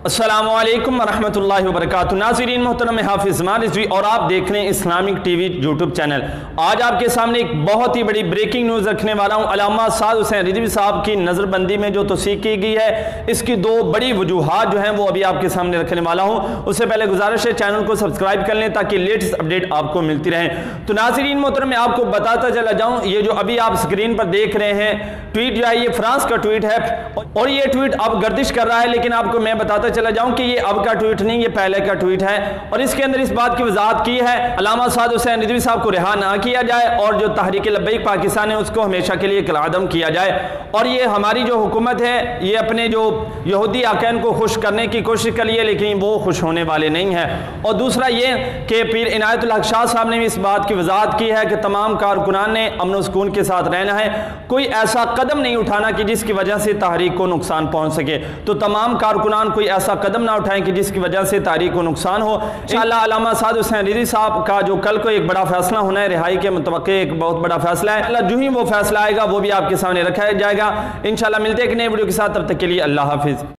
अस्सलामुअलैकुम वरहमतुल्लाहि वबरकातुहू। नाज़रीन मोहतरम, हाफिज़ इस्माइल रिजवी और आप देख रहे हैं इस्लामिक टीवी यूट्यूब चैनल। आज आपके सामने एक बहुत ही बड़ी ब्रेकिंग न्यूज़ रखने वाला हूँ। अल्लामा साद हुसैन रिजवी साहब की नज़रबंदी में जो तौसीक़ की गई है, इसकी दो बड़ी वजूहात जो हैं वो अभी आपके सामने रखने वाला हूँ। उससे पहले गुजारिश है चैनल को सब्सक्राइब कर लें ताकि लेटेस्ट अपडेट आपको मिलती रहे। तो नाज़रीन मोहतरम, मैं आपको बताता चला जाऊँ, ये जो अभी आप स्क्रीन पर देख रहे हैं ट्वीट जो है ये फ्रांस का ट्वीट है और ये ट्वीट अब गर्दिश कर रहा है, लेकिन आपको मैं बताता चला जाऊं कि ये अब का ट्वीट नहीं, ये पहले का ट्वीट है और इसके अंदर इस बात की वजाहत की है अल्लामा साद हुसैन रिजवी साहब को रिहा ना किया जाए और जो तहरीक लब्बैक पाकिस्तान है उसको हमेशा के लिए कलाअदम किया जाए। और ये हमारी जो हुकूमत है ये अपने जो यहूदी आकैन को खुश करने की कोशिश कर लिए, लेकिन वो खुश होने वाले नहीं हैं। और दूसरा ये कि पीर इनायतुल हक शाह साहब ने भी इस बात की वजाहत की है कि तमाम कारकुनान ने अमन व सुकून के साथ रहना है, कोई ऐसा कदम नहीं उठाना कि जिसकी वजह से तहरीक को नुकसान पहुंच सके। तो तमाम कारकुनान कोई ऐसा कदम ना उठाएं कि जिसकी वजह से तहरीक को नुकसान हो। इंशाअल्लाह अल्लामा साद हुसैन रिजवी साहब का जो कल को एक बड़ा फैसला होना है, रिहाई के मुतवक्के एक बहुत बड़ा फैसला है। अल्लाह जो ही वो फैसला आएगा वो भी आपके सामने रखा जाएगा। इंशाअल्लाह मिलते हैं एक नए वीडियो के साथ, तब तक के लिए अल्लाह हाफिज़।